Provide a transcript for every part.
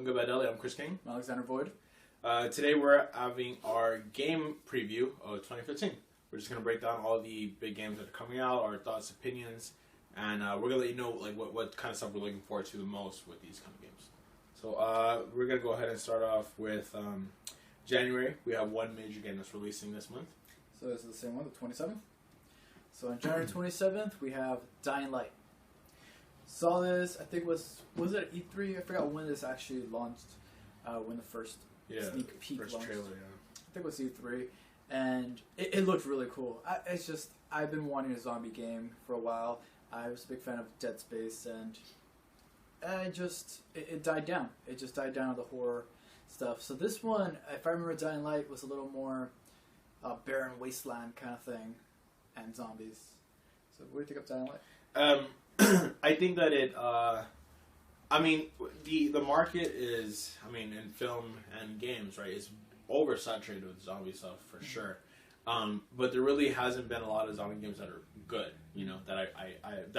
Welcome to Good Bad Deli. I'm Chris King. I'm Alexander Void. Today we're having our game preview of 2015. We're just going to break down all the big games that are coming out, our thoughts, opinions, and we're going to let you know like what kind of stuff we're looking forward to the most with these kind of games. So we're going to go ahead and start off with January. We have one major game that's releasing this month. So this is the same one, the 27th. So on January 27th, we have Dying Light. Saw this, I think was it at E3? I forgot when this actually launched, when the first sneak peek first launched. trailer, I think it was E3, and it looked really cool. I've been wanting a zombie game for a while. I was a big fan of Dead Space, and it died down. It just died down, the horror stuff. So this one, if I remember, Dying Light was a little more barren wasteland kind of thing, and zombies. So what do you think of Dying Light? I think that the market is, in film and games, right, is oversaturated with zombie stuff for sure. But there really hasn't been a lot of zombie games that are good, that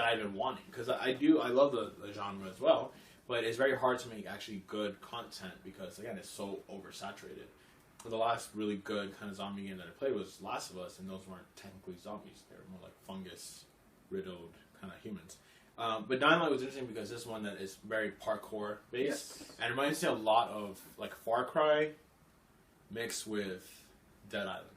I've been wanting. Because I love the genre as well, but it's very hard to make actually good content because, again, it's so oversaturated. The last really good kind of zombie game that I played was Last of Us, and those weren't technically zombies. They were more like fungus-riddled kind of humans. But Dying Light was interesting because this is one that is very parkour based, and it reminds me a lot of like Far Cry mixed with Dead Island.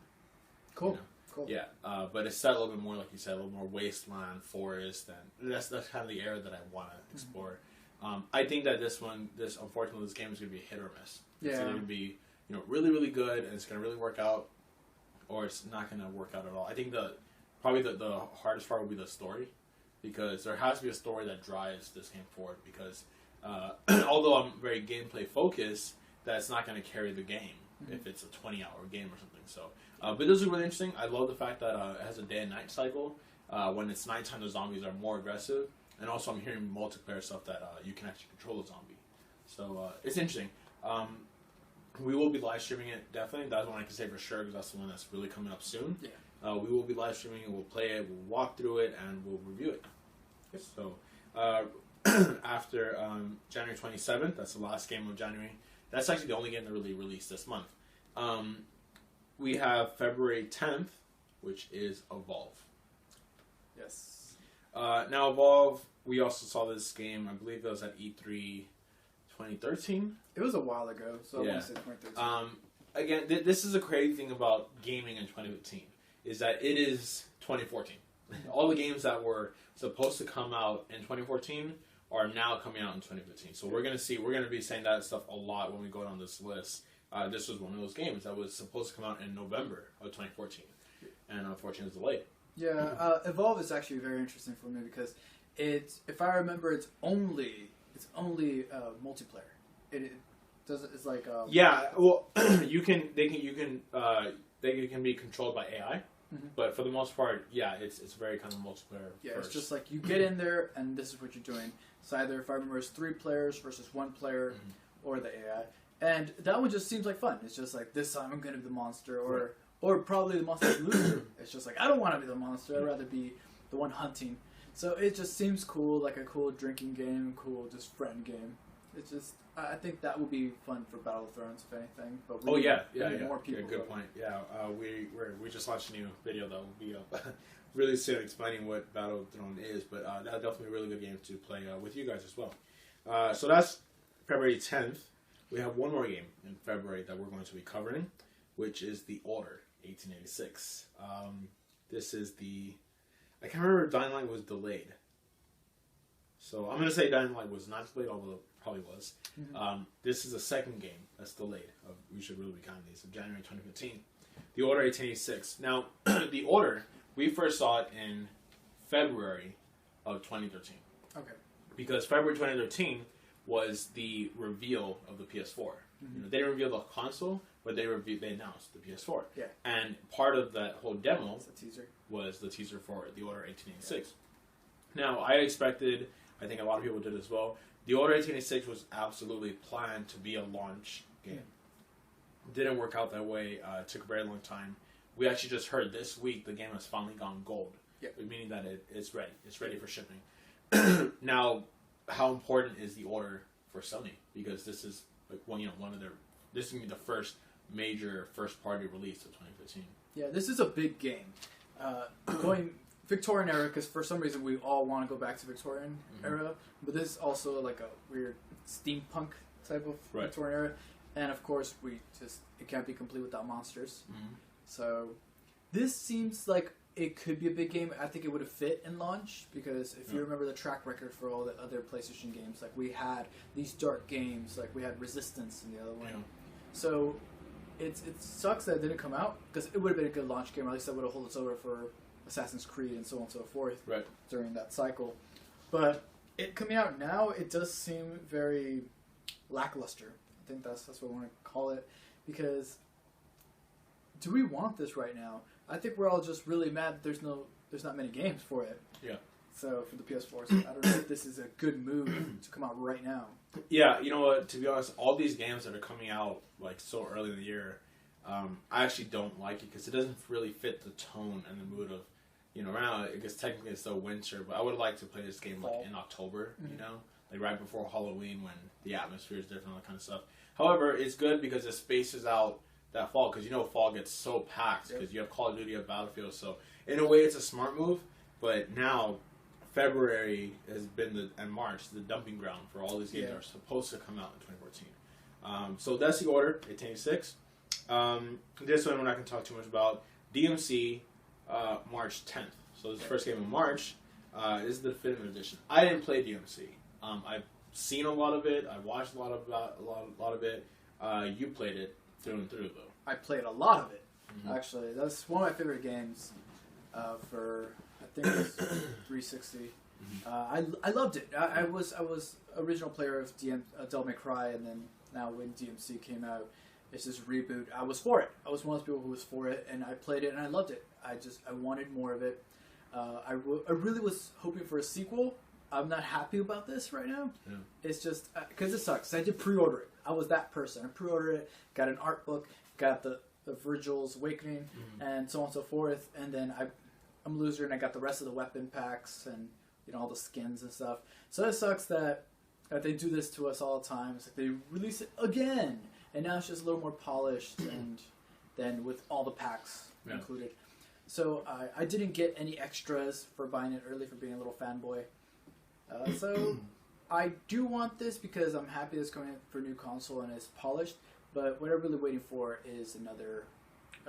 Cool. Cool. Yeah, but it's set a little bit more, like you said, a little more wasteland, forest, and that's kind of the area that I want to explore. I think that unfortunately, this game is going to be a hit or miss. It's either going to be really, really good, and it's going to really work out, or it's not going to work out at all. I think probably the hardest part will be the story, because there has to be a story that drives this game forward, because although I'm very gameplay focused, that's not going to carry the game if it's a 20-hour game or something. So, but this is really interesting. I love the fact that it has a day and night cycle. When it's nighttime, the zombies are more aggressive, and also I'm hearing multiplayer stuff that you can actually control the zombie. So it's interesting. We will be live streaming it, definitely. That's one I can say for sure, because that's the one that's really coming up soon. Yeah. We will be live streaming it, we'll play it, we'll walk through it, and we'll review it. Yep. So, after January 27th, that's the last game of January. That's actually the only game that really released this month. We have February 10th, which is Evolve. Yes. Now, Evolve, we also saw this game, I believe it was at E3 2013. It was a while ago, so I want to say 2013. Again, this is a crazy thing about gaming in 2015, is that it is 2014. All the games that were supposed to come out in 2014 are now coming out in 2015. So we're going to be saying that stuff a lot when we go down this list. This was one of those games that was supposed to come out in November of 2014, and unfortunately it's delayed. Yeah, Evolve is actually very interesting for me because if I remember, it's only multiplayer. It's like you can be controlled by AI, but for the most part, it's very kind of multiplayer. Yeah, first. It's just like you get in there and this is what you're doing. So either, if I remember, it's 3 players versus 1 player, or the AI, and that one just seems like fun. It's just like, this time I'm going to be the monster, or probably the monster's loser. It's just like, I don't want to be the monster. I'd rather be the one hunting. So it just seems cool, like a cool drinking game, cool just friend game. It's just, I think that would be fun for Battle of Thrones, if anything. But we need more people. Yeah, good point. Yeah, we just launched a new video that will be up really soon explaining what Battle of Thrones is. But that's definitely a really good game to play with you guys as well. So that's February 10th. We have one more game in February that we're going to be covering, which is The Order 1886. This is I can't remember if Dying Light was delayed. So I'm going to say Dying Light was not delayed, although it probably was. This is the second game that's delayed. We should really be counting these. Of January 2015. The Order 1886. Now, The Order, we first saw it in February of 2013. Okay. Because February 2013 was the reveal of the PS4. They didn't reveal the console, but they announced the PS4. Yeah. And part of that whole demo was the teaser for The Order 1886. Yeah. Now, I think a lot of people did as well, The Order 1886 was absolutely planned to be a launch game. Didn't work out that way. It took a very long time. We actually just heard this week the game has finally gone gold. Yeah. Meaning that it's ready. It's ready for shipping. Now, how important is The Order for Sony? Because this is like one of their. This is gonna be the first major first party release of 2015. Yeah, this is a big game. Going Victorian era, because for some reason we all want to go back to Victorian era, but this is also like a weird steampunk type of Victorian era, and of course it can't be complete without monsters. So this seems like it could be a big game. I think it would have fit in launch, because if you remember the track record for all the other PlayStation games, like we had these dark games, like we had Resistance in the other one. So it sucks that it didn't come out, because it would have been a good launch game, or at least that would have held us over for Assassin's Creed and so on and so forth during that cycle. But it coming out now, it does seem very lackluster. I think that's what I want to call it, because do we want this right now? I think we're all just really mad that there's not many games for it. Yeah. So for the PS4, so I don't know if this is a good move to come out right now. Yeah, you know what? To be honest, all these games that are coming out like so early in the year, I actually don't like it, because it doesn't really fit the tone and the mood of, around. I guess technically it's still winter, but I would like to play this game like in October, like right before Halloween, when the atmosphere is different, all that kind of stuff. However, it's good because it spaces out that fall, because fall gets so packed, because you have Call of Duty, you have Battlefield. So in a way, it's a smart move. But now, February has been and March the dumping ground for all these games that are supposed to come out in 2014. So that's the order. 1886. This one we're not going to talk too much about. DMC. March 10th. So this is the first game in March. This is the definitive edition. I didn't play DMC. I've seen a lot of it. I watched a lot of it. You played it through and through, though. I played a lot of it. Actually, that's one of my favorite games. For I think it was 360. I loved it. I was original player of Devil May Cry, and then now when DMC came out, it's this reboot. I was for it. I was one of those people who was for it, and I played it and I loved it. I wanted more of it. I really was hoping for a sequel. I'm not happy about this right now. Yeah. It's just because it sucks. I did pre-order it. I was that person. I pre-ordered it, got an art book, got the Virgil's Awakening, and so on and so forth. And then I'm a loser, and I got the rest of the weapon packs and all the skins and stuff. So it sucks that they do this to us all the time. It's like they release it again, and now it's just a little more polished, and then with all the packs included. So I didn't get any extras for buying it early, for being a little fanboy. So I do want this because I'm happy it's coming for a new console and it's polished. But what I'm really waiting for is another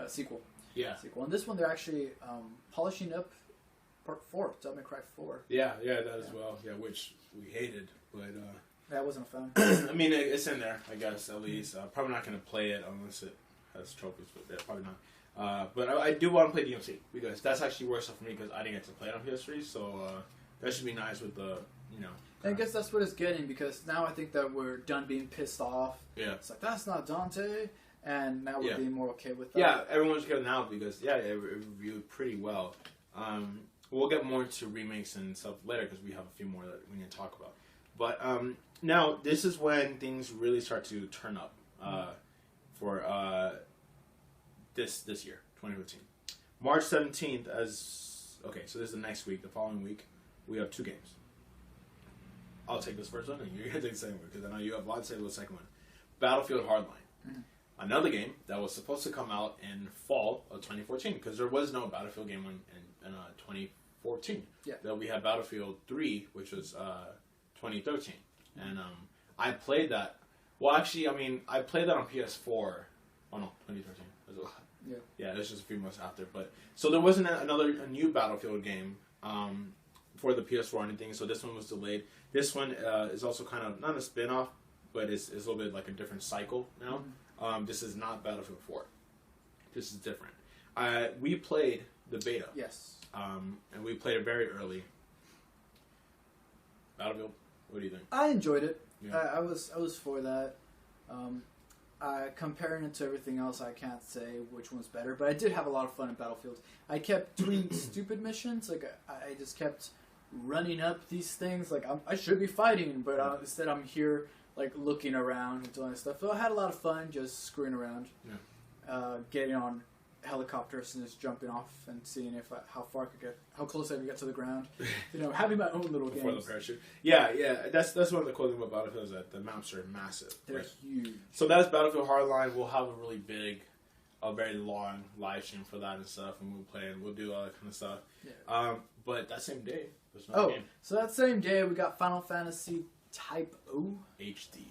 sequel. Sequel. And this one they're actually polishing up Part 4, Devil May Cry 4. Yeah, that as well. Yeah, which we hated, but that wasn't fun. I mean, it's in there, I guess, at least. Probably not going to play it unless it has trophies, but yeah, probably not. But I do want to play DMC, because that's actually worse for me, because I didn't get to play it on PS3, so that should be nice with the, I guess that's what it's getting, because now I think that we're done being pissed off. Yeah. It's like, that's not Dante, and now we're being more okay with that. Yeah, everyone's good now, because, it reviewed pretty well. We'll get more into remakes and stuff later, because we have a few more that we need to talk about. But now, this is when things really start to turn up for this year, 2015. March 17th, so this is the next week, the following week, we have 2 games. I'll take this first one, and you're going to take the second one, because I know you have a lot to say about the second one. Battlefield Hardline. Another game that was supposed to come out in fall of 2014, because there was no Battlefield game in 2014. Yeah. Then we had Battlefield 3, which was 2013. And I played that. Well, actually, I played that on PS4. Oh, no, 2013. That was a lot. Yeah, it was just a few months after. But so there wasn't a new Battlefield game for the PS4 or anything, so this one was delayed. This one is also kind of, not a spin-off, but it's a little bit like a different cycle now. This is not Battlefield 4. This is different. We played the beta. Yes. And we played it very early. Battlefield, what do you think? I enjoyed it. Yeah. I was for that. Comparing it to everything else, I can't say which one's better, but I did have a lot of fun in Battlefield. I kept doing stupid missions, like I just kept running up these things, like I should be fighting, but instead I'm here like looking around and doing stuff. So I had a lot of fun just screwing around, getting on helicopters and just jumping off and seeing how close I can get to the ground. Having my own little before games. the parachute. Yeah. That's one of the cool things about Battlefield is that the maps are massive. They're huge. So that's Battlefield Hardline. We'll have a really big, a very long live stream for that and stuff, and we'll play and we'll do all that kind of stuff. Yeah. But that same day, there's another game. So that same day we got Final Fantasy Type O HD.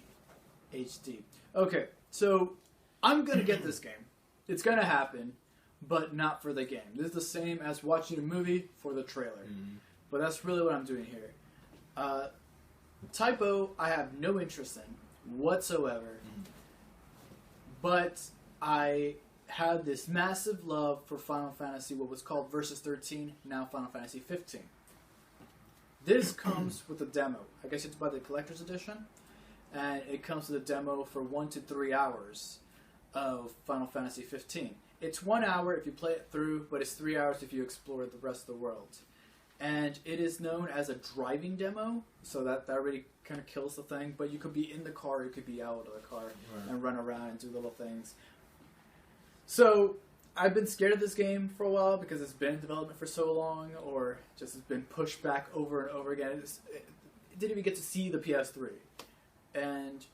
Okay, so I'm gonna get this game. It's gonna happen, but not for the game. This is the same as watching a movie for the trailer. Mm-hmm. But that's really what I'm doing here. Type O, I have no interest in whatsoever. Mm-hmm. But I had this massive love for Final Fantasy, what was called Versus 13, now Final Fantasy 15. This comes with a demo. I guess you have to buy the collector's edition. And it comes with a demo for 1 to 3 hours of Final Fantasy 15. It's 1 hour if you play it through, but it's 3 hours if you explore the rest of the world. And it is known as a driving demo, so that already kind of kills the thing. But you could be in the car, you could be out of the car, right, and run around and do little things. So I've been scared of this game for a while because it's been in development for so long, or just has been pushed back over and over again. It didn't even get to see the PS3. And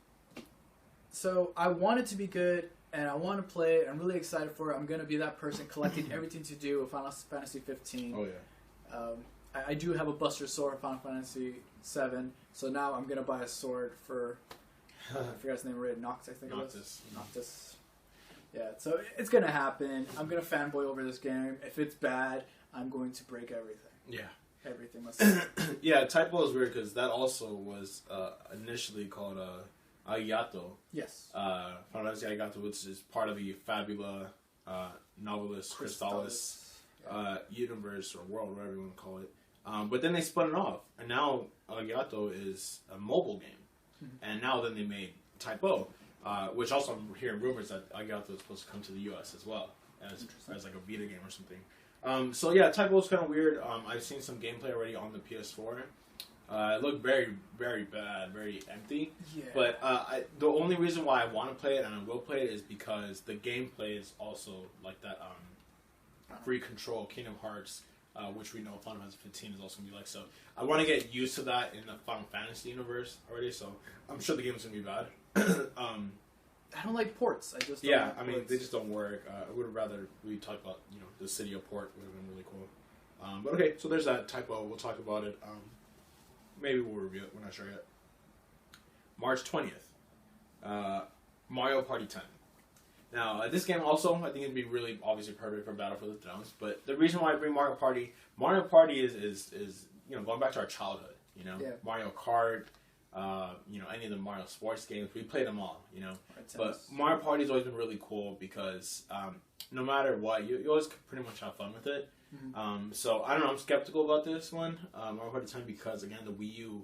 so I want it to be good, and I want to play it. I'm really excited for it. I'm going to be that person collecting everything to do with Final Fantasy 15. Oh, yeah. I do have a Buster Sword in Final Fantasy 7, so now I'm going to buy a sword for, I forgot his name already, Noctis, I think Noctis. it was. Noctis. Yeah, so it's going to happen. I'm going to fanboy over this game. If it's bad, I'm going to break everything. Yeah. Everything must Yeah, Type O is weird because that also was initially called Ayato. Yes. Final Fantasy Ayato, which is part of the Fabula Novelist Crystallis universe or world, whatever you want to call it. But then they spun it off, and now Ayato is a mobile game. Mm-hmm. And now then they made Type O, which also I'm hearing rumors that Ayato is supposed to come to the US as well, as like a Vita game or something. So yeah, Type O is kind of weird. I've seen some gameplay already on the PS4. It looked very, very bad, very empty. Yeah. But the only reason why I want to play it and I will play it is because the gameplay is also like that free control Kingdom Hearts, which we know Final Fantasy 15 is also going to be like. So I want to get used to that in the Final Fantasy universe already. So I'm sure the game's going to be bad. I don't like ports. I mean, ports. They just don't work. I would rather we talk about the city of port would have been really cool. But okay, so there's that Type O. We'll talk about it. Maybe we'll review it. We're not sure yet. March 20th, Mario Party 10. Now this game also I think it'd be really obviously perfect for Battlefield of the Thrones. But the reason why I bring Mario Party is going back to our childhood. Mario Kart. Any of the Mario sports games, we played them all, But Mario Party's always been really cool because no matter what, you always pretty much have fun with it. Mm-hmm. So I don't know, I'm skeptical about this one, Mario Party 10, because again, the Wii U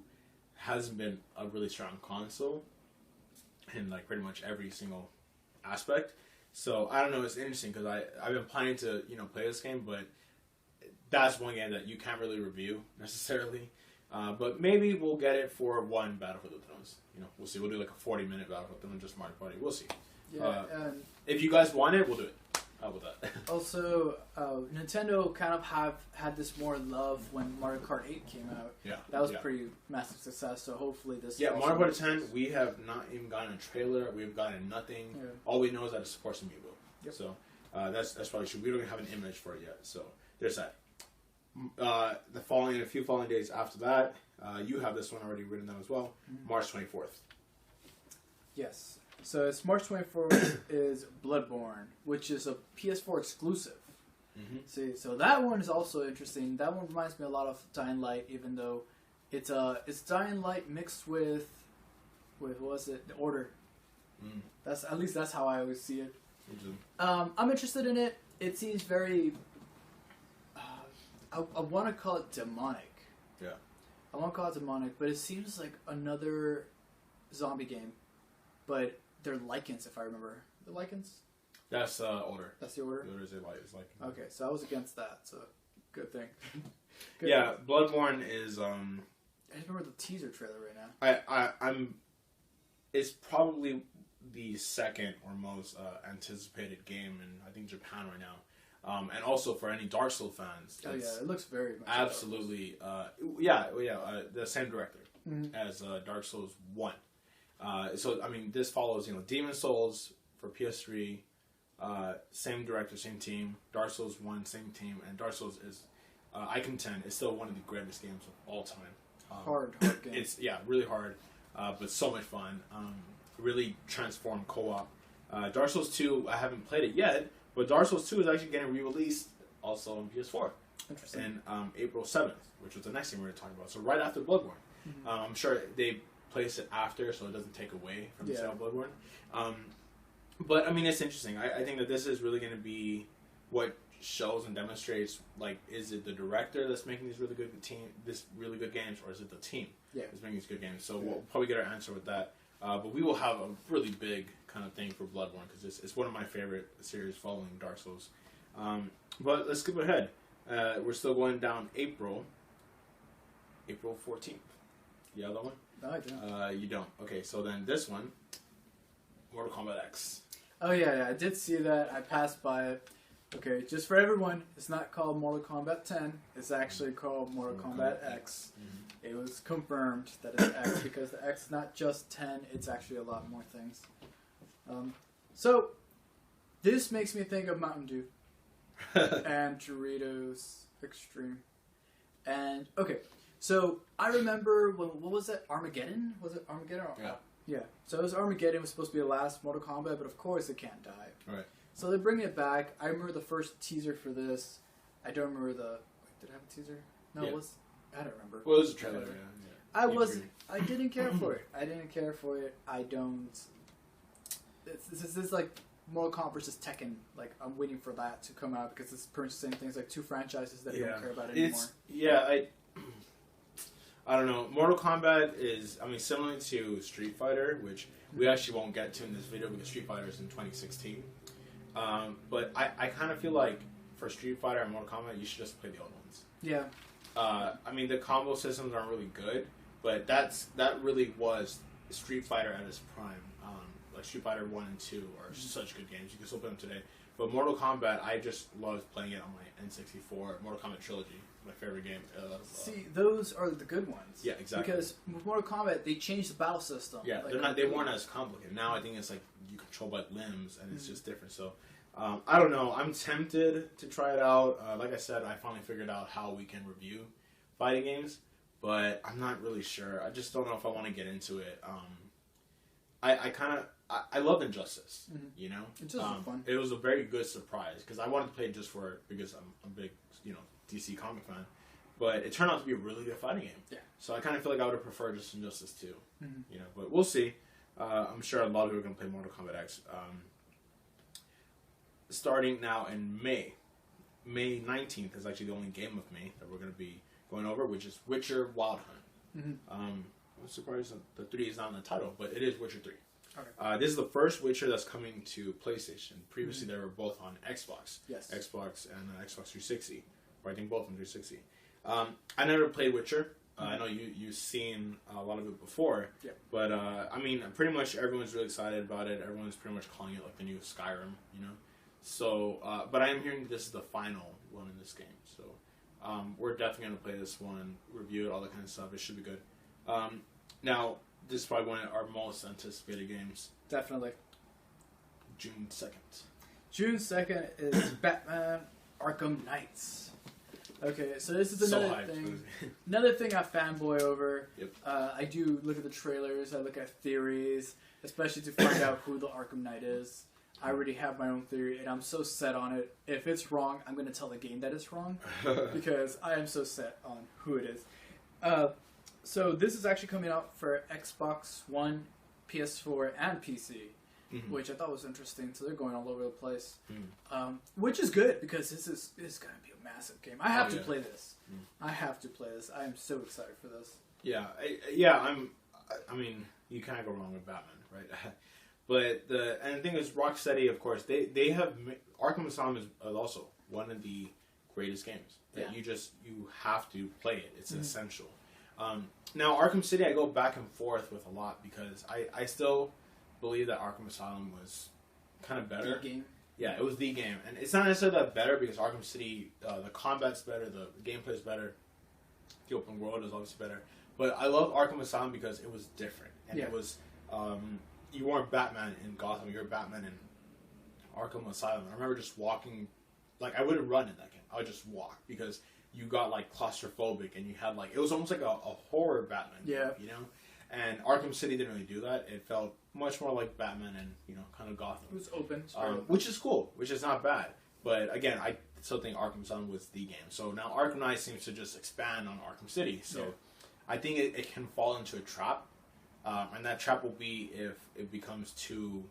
hasn't been a really strong console in like pretty much every single aspect. So I don't know, it's interesting because I've been planning to play this game, but that's one game that you can't really review necessarily. But maybe we'll get it for one Battlefield of the Thrones. We'll see. We'll do like a 40-minute Battlefield of the Thrones, just Mario Party. We'll see. Yeah. If you guys want it, we'll do it. How about that? Also, Nintendo kind of had this more love when Mario Kart 8 came out. Yeah. That was pretty massive success. So hopefully this. Yeah, Mario Party 10. We have not even gotten a trailer. We've gotten nothing. Yeah. All we know is that it supports Amiibo. Yep. So that's probably true. We don't even have an image for it yet. So there's that. A few following days after that, you have this one already written down as well. Mm-hmm. March 24th. Yes. So it's March 24th is Bloodborne, which is a PS4 exclusive. Mm-hmm. See, so that one is also interesting. That one reminds me a lot of Dying Light, even though it's Dying Light mixed with what was it? The Order. Mm. That's how I always see it. Mm-hmm. I'm interested in it. It seems very. I want to call it demonic. Yeah. I want to call it demonic, but it seems like another zombie game. But they're Lycans, if I remember. The Lycans? That's Order. That's the Order? The Order is Lycan. Okay, so I was against that, so good thing. Yeah, Bloodborne is... I just remember the teaser trailer right now. I'm... It's probably the second or most anticipated game in, I think, Japan right now. And also for any Dark Souls fans. Oh yeah, it looks very much absolutely. The same director as Dark Souls 1. So I mean, this follows Demon Souls for PS3. Same director, same team. Dark Souls 1, same team, and Dark Souls is, I contend, is still one of the greatest games of all time. Hard game. It's really hard, but so much fun. Really transformed co-op. Dark Souls 2, I haven't played it yet, but Dark Souls 2 is actually getting re-released also on PS4. Interesting. And April 7th, which was the next thing we were talking about. So right after Bloodborne. I'm sure they place it after, so it doesn't take away from the sale of Bloodborne. But I mean, it's interesting. I think that this is really going to be what shows and demonstrates, like, is it the director that's making these really good games, or is it the team that's making these good games? So we'll probably get our answer with that. But we will have a really big kind of thing for Bloodborne, because it's one of my favorite series following Dark Souls. But let's skip ahead. We're still going down April 14th. The other one? No, I don't. You don't. Okay, so then this one, Mortal Kombat X. Oh yeah, I did see that. I passed by it. Okay, just for everyone, it's not called Mortal Kombat 10. It's actually called Mortal Kombat X. It was confirmed that it's X because the X is not just 10, it's actually a lot more things. So, this makes me think of Mountain Dew and Doritos Extreme. And, okay, so I remember, what was that, Armageddon? Was it Armageddon? Yeah. So it was Armageddon, it was supposed to be the last Mortal Kombat, but of course it can't die. Right. So they bring it back. I remember the first teaser for this. I don't remember the... Did I have a teaser? No, it was... I don't remember. Well, it was a trailer, I didn't care for it. I don't... This is like Mortal Kombat versus Tekken. Like, I'm waiting for that to come out because it's pretty much the same things, like two franchises that I don't care about anymore. I don't know. Mortal Kombat is, I mean, similar to Street Fighter, which we actually won't get to in this video because Street Fighter is in 2016. But I kind of feel like for Street Fighter and Mortal Kombat, you should just play the old ones. Yeah. I mean, the combo systems aren't really good, but that really was Street Fighter at its prime. Like Street Fighter 1 and 2 are such good games. You can still play them today. But Mortal Kombat, I just loved playing it on my N64. Mortal Kombat Trilogy, my favorite game. See, those are the good ones. Yeah, exactly. Because with Mortal Kombat, they changed the battle system. Yeah, like, they weren't as complicated. Now I think it's like you control by limbs, and it's just different. So, I don't know. I'm tempted to try it out. Like I said, I finally figured out how we can review fighting games, but I'm not really sure. I just don't know if I want to get into it. I love Injustice, you know? Injustice was fun. It was a very good surprise, because I wanted to play it just for it, because I'm a big, DC comic fan. But it turned out to be a really good fighting game. Yeah. So I kind of feel like I would have preferred just Injustice 2, but we'll see. I'm sure a lot of people are going to play Mortal Kombat X. Starting now in May 19th is actually the only game of May that we're going to be going over, which is Witcher Wild Hunt. I'm surprised that the 3 is not in the title, but it is Witcher 3. Okay. This is the first Witcher that's coming to PlayStation. Previously, they were both on Xbox. Yes. Xbox and Xbox 360. Or I think both on 360. I never played Witcher. I know you've seen a lot of it before. Yeah. But, I mean, pretty much everyone's really excited about it. Everyone's pretty much calling it like the new Skyrim, you know? So, but I am hearing this is the final one in this game. So, we're definitely going to play this one, review it, all that kind of stuff. It should be good. Now, this is probably one of our most anticipated games. Definitely. June 2nd. June 2nd is Batman Arkham Knights. Okay, so this is another thing. Another thing I fanboy over. Yep. I do look at the trailers. I look at theories, especially to find out who the Arkham Knight is. I already have my own theory, and I'm so set on it. If it's wrong, I'm going to tell the game that it's wrong, because I am so set on who it is. So this is actually coming out for Xbox One, PS4, and PC, which I thought was interesting. So they're going all over the place, which is good because this is going to be a massive game. I have to play this. I have to play this. I am so excited for this. Yeah, I mean, you can't go wrong with Batman, right? But the thing is, Rocksteady, of course, they have Arkham Asylum is also one of the greatest games that you have to play it. It's essential. Now, Arkham City, I go back and forth with a lot because I still believe that Arkham Asylum was kind of better. Game. Yeah, it was the game, and it's not necessarily that better because Arkham City, the combat's better, the gameplay is better, the open world is obviously better. But I love Arkham Asylum because it was different, and it was you weren't Batman in Gotham, you were Batman in Arkham Asylum. I remember just walking, like I wouldn't run in that game, I would just walk because you got like claustrophobic, and you had like it was almost like a horror Batman game, you know. And Arkham City didn't really do that. It felt much more like Batman and, you know, kind of Gotham. It was open. Which is cool, which is not bad. But again, I still think Arkham Asylum was the game. So now Arkham Knight seems to just expand on Arkham City. So I think it can fall into a trap. And that trap will be if it becomes too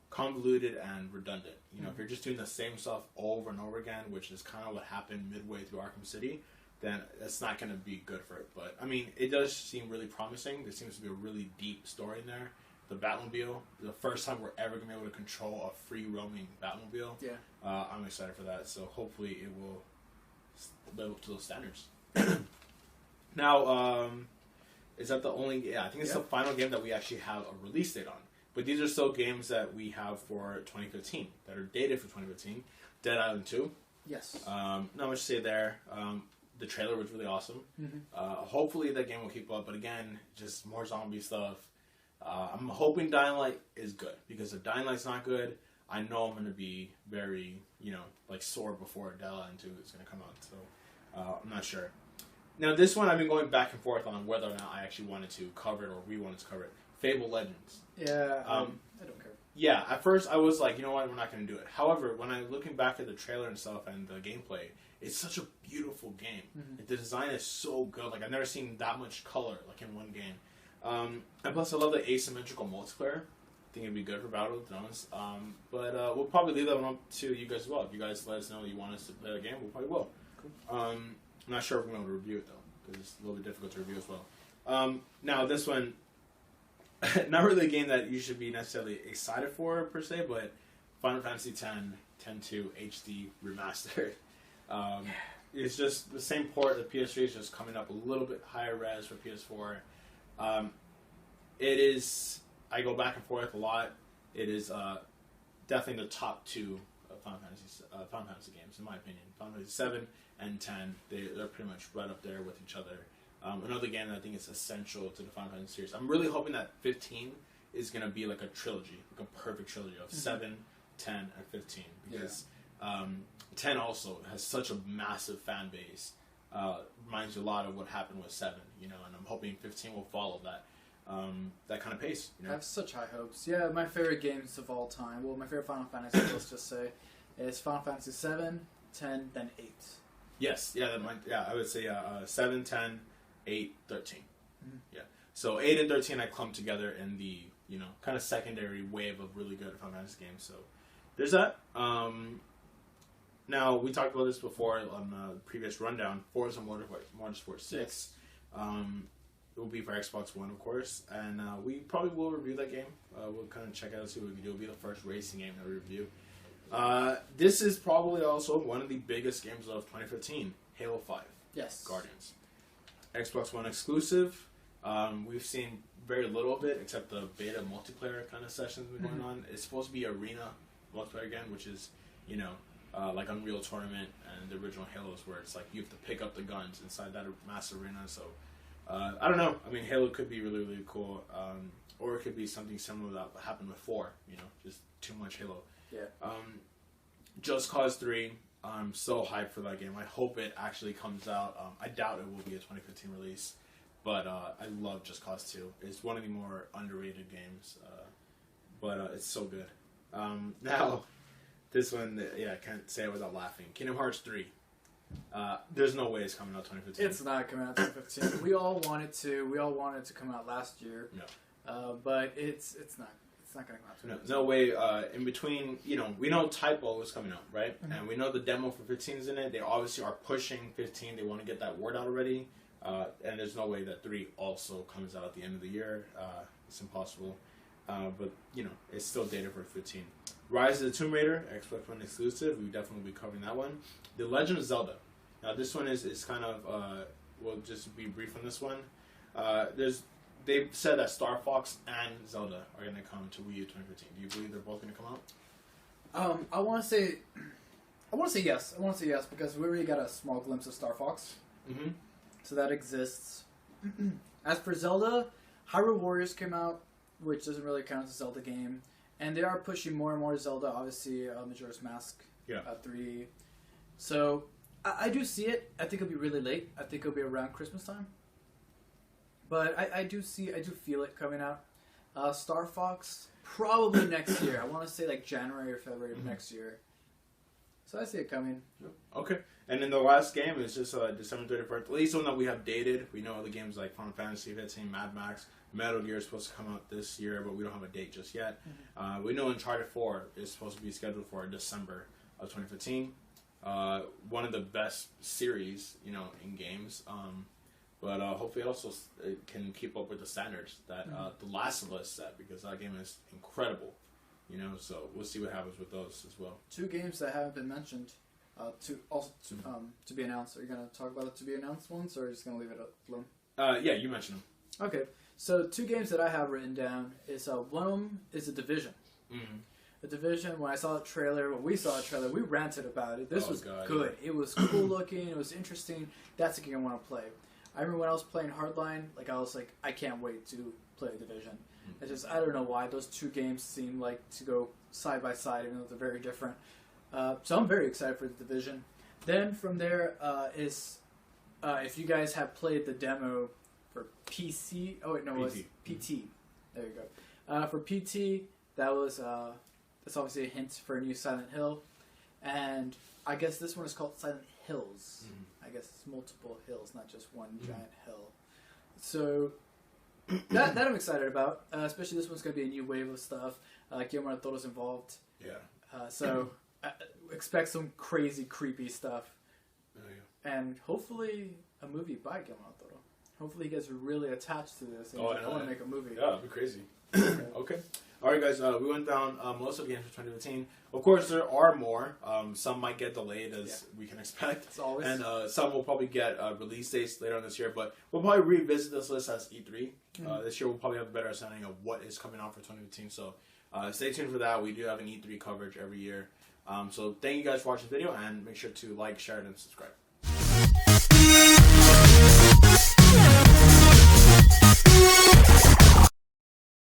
convoluted and redundant. You know, if you're just doing the same stuff over and over again, which is kind of what happened midway through Arkham City, then it's not going to be good for it. But, I mean, it does seem really promising. There seems to be a really deep story in there. The Batmobile, the first time we're ever going to be able to control a free-roaming Batmobile. Yeah. I'm excited for that. So, hopefully, it will live up to those standards. Now, is that the only... Yeah, I think it's the final game that we actually have a release date on. But these are still games that we have for 2015, that are dated for 2015. Dead Island 2. Yes. Not much to say there. The trailer was really awesome. Hopefully that game will keep up, but again, just more zombie stuff. I'm hoping Dying Light is good, because if Dying Light's not good, I know I'm going to be very, you know, like sore before Dead Island 2 is going to come out, so I'm not sure. Now this one I've been going back and forth on whether or not I actually wanted to cover it or we wanted to cover it. Fable Legends. Yeah, I don't care. Yeah, at first I was like, you know what, we're not going to do it. However, when I'm looking back at the trailer and stuff and the gameplay, it's such a beautiful game. The design is so good. Like, I've never seen that much color, like, in one game. And plus, I love the asymmetrical multiplayer. I think it'd be good for Battle of Thrones. But we'll probably leave that one up to you guys as well. If you guys let us know you want us to play the game, we'll probably will. Cool. I'm not sure if we're going to review it, though, because it's a little bit difficult to review as well. Now, this one, not really a game that you should be necessarily excited for, per se, but Final Fantasy X 10-2 HD Remastered. It's just the same port. The PS3 is just coming up a little bit higher res for PS4. It is, I go back and forth a lot. It is definitely the top two of Final Fantasy games, in my opinion. Final Fantasy 7 and 10, they're pretty much right up there with each other. Another game that I think is essential to the Final Fantasy series. I'm really hoping that 15 is going to be like a trilogy, like a perfect trilogy of 7, 10, and 15. Because 10 also has such a massive fan base. Reminds you a lot of what happened with 7, you know, and I'm hoping 15 will follow that kind of pace. You know? I have such high hopes. Yeah, my favorite games of all time, well, my favorite Final Fantasy, let's just say, is Final Fantasy 7, 10, then 8. Yes, I would say 7, 10, 8, 13. Yeah. So 8 and 13 I clumped together in the, you know, kind of secondary wave of really good Final Fantasy games. So there's that. Now, we talked about this before on the previous rundown. Forza Motorsport 6. It will be for Xbox One, of course. And we probably will review that game. We'll kind of check out and see what we can do. It'll be the first racing game that we review. This is probably also one of the biggest games of 2015. Halo 5. Yes. Guardians. Xbox One exclusive. We've seen very little of it, except the beta multiplayer kind of sessions going on. It's supposed to be arena multiplayer again, which is, you know, like Unreal Tournament and the original Halos, where it's like you have to pick up the guns inside that mass arena. So, I don't know. I mean, Halo could be really, really cool. Or it could be something similar that happened with 4, you know, just too much Halo. Yeah. Just Cause 3. I'm so hyped for that game. I hope it actually comes out. I doubt it will be a 2015 release, but I love Just Cause 2. It's one of the more underrated games, but it's so good. Now, this one, I can't say it without laughing. Kingdom Hearts 3. There's no way it's coming out 2015. It's not coming out 2015. We all want it to. We all wanted it to come out last year. No. But it's not. It's not going to come out. No way. In between, you know, we know Typo is coming out, right? And we know the demo for 15 is in it. They obviously are pushing 15. They want to get that word out already. And there's no way that 3 also comes out at the end of the year. It's impossible. But, you know, it's still dated for 15. Rise of the Tomb Raider, Xbox One exclusive. We'll definitely be covering that one. The Legend of Zelda. Now, this one is kind of, we'll just be brief on this one. They've said that Star Fox and Zelda are going to come to Wii U 2015. Do you believe they're both going to come out? I want to say yes. I want to say yes because we already got a small glimpse of Star Fox. Mm-hmm. So that exists. As for Zelda, Hyrule Warriors came out, which doesn't really count as a Zelda game, and they are pushing more and more Zelda. Obviously, Majora's Mask 3. So I do see it. I think it'll be really late. I think it'll be around Christmas time. But I do feel it coming out. Star Fox probably next year. I want to say like January or February of next year. So I see it coming. Okay. And then the last game is just December 31st. At least the one that we have dated. We know other games like Final Fantasy 15, Mad Max, Metal Gear is supposed to come out this year, but we don't have a date just yet. Mm-hmm. We know Uncharted 4 is supposed to be scheduled for December of 2015. One of the best series, in games. But hopefully it also can keep up with the standards that The Last of Us set, because that game is incredible. So we'll see what happens with those as well. 2 games that haven't been mentioned to be announced. Are you going to talk about the to be announced ones, or are you just going to leave it alone? Yeah, you mentioned them. Okay, so 2 games that I have written down is one of them is The Division. Mm-hmm. The Division, when we saw a trailer, we ranted about it. This was good. Yeah. It was cool looking. It was interesting. That's a game I want to play. I remember when I was playing Hardline, I was like, I can't wait to play Division. It's just, I don't know why, those 2 games seem like to go side by side, even though they're very different. So I'm very excited for The Division. Then from there is, if you guys have played the demo for PC, it was PT. There you go. For PT, that's obviously a hint for a new Silent Hill. And I guess this one is called Silent Hills. Mm-hmm. I guess it's multiple hills, not just one giant hill. So that I'm excited about. Especially this one's going to be a new wave of stuff. Guillermo del Toro's involved. Yeah. So expect some crazy, creepy stuff. Oh, yeah. And hopefully a movie by Guillermo del Toro. Hopefully he gets really attached to this. And I want to make a movie. Yeah, it'd be crazy. Okay. All right, guys. We went down most of the games for 2015. Of course, there are more. Some might get delayed, as we can expect. As always. And some will probably get release dates later on this year. But we'll probably revisit this list as E3. This year, we'll probably have a better understanding of what is coming out for 2015. So stay tuned for that. We do have an E3 coverage every year. So thank you guys for watching the video. And make sure to like, share, and subscribe.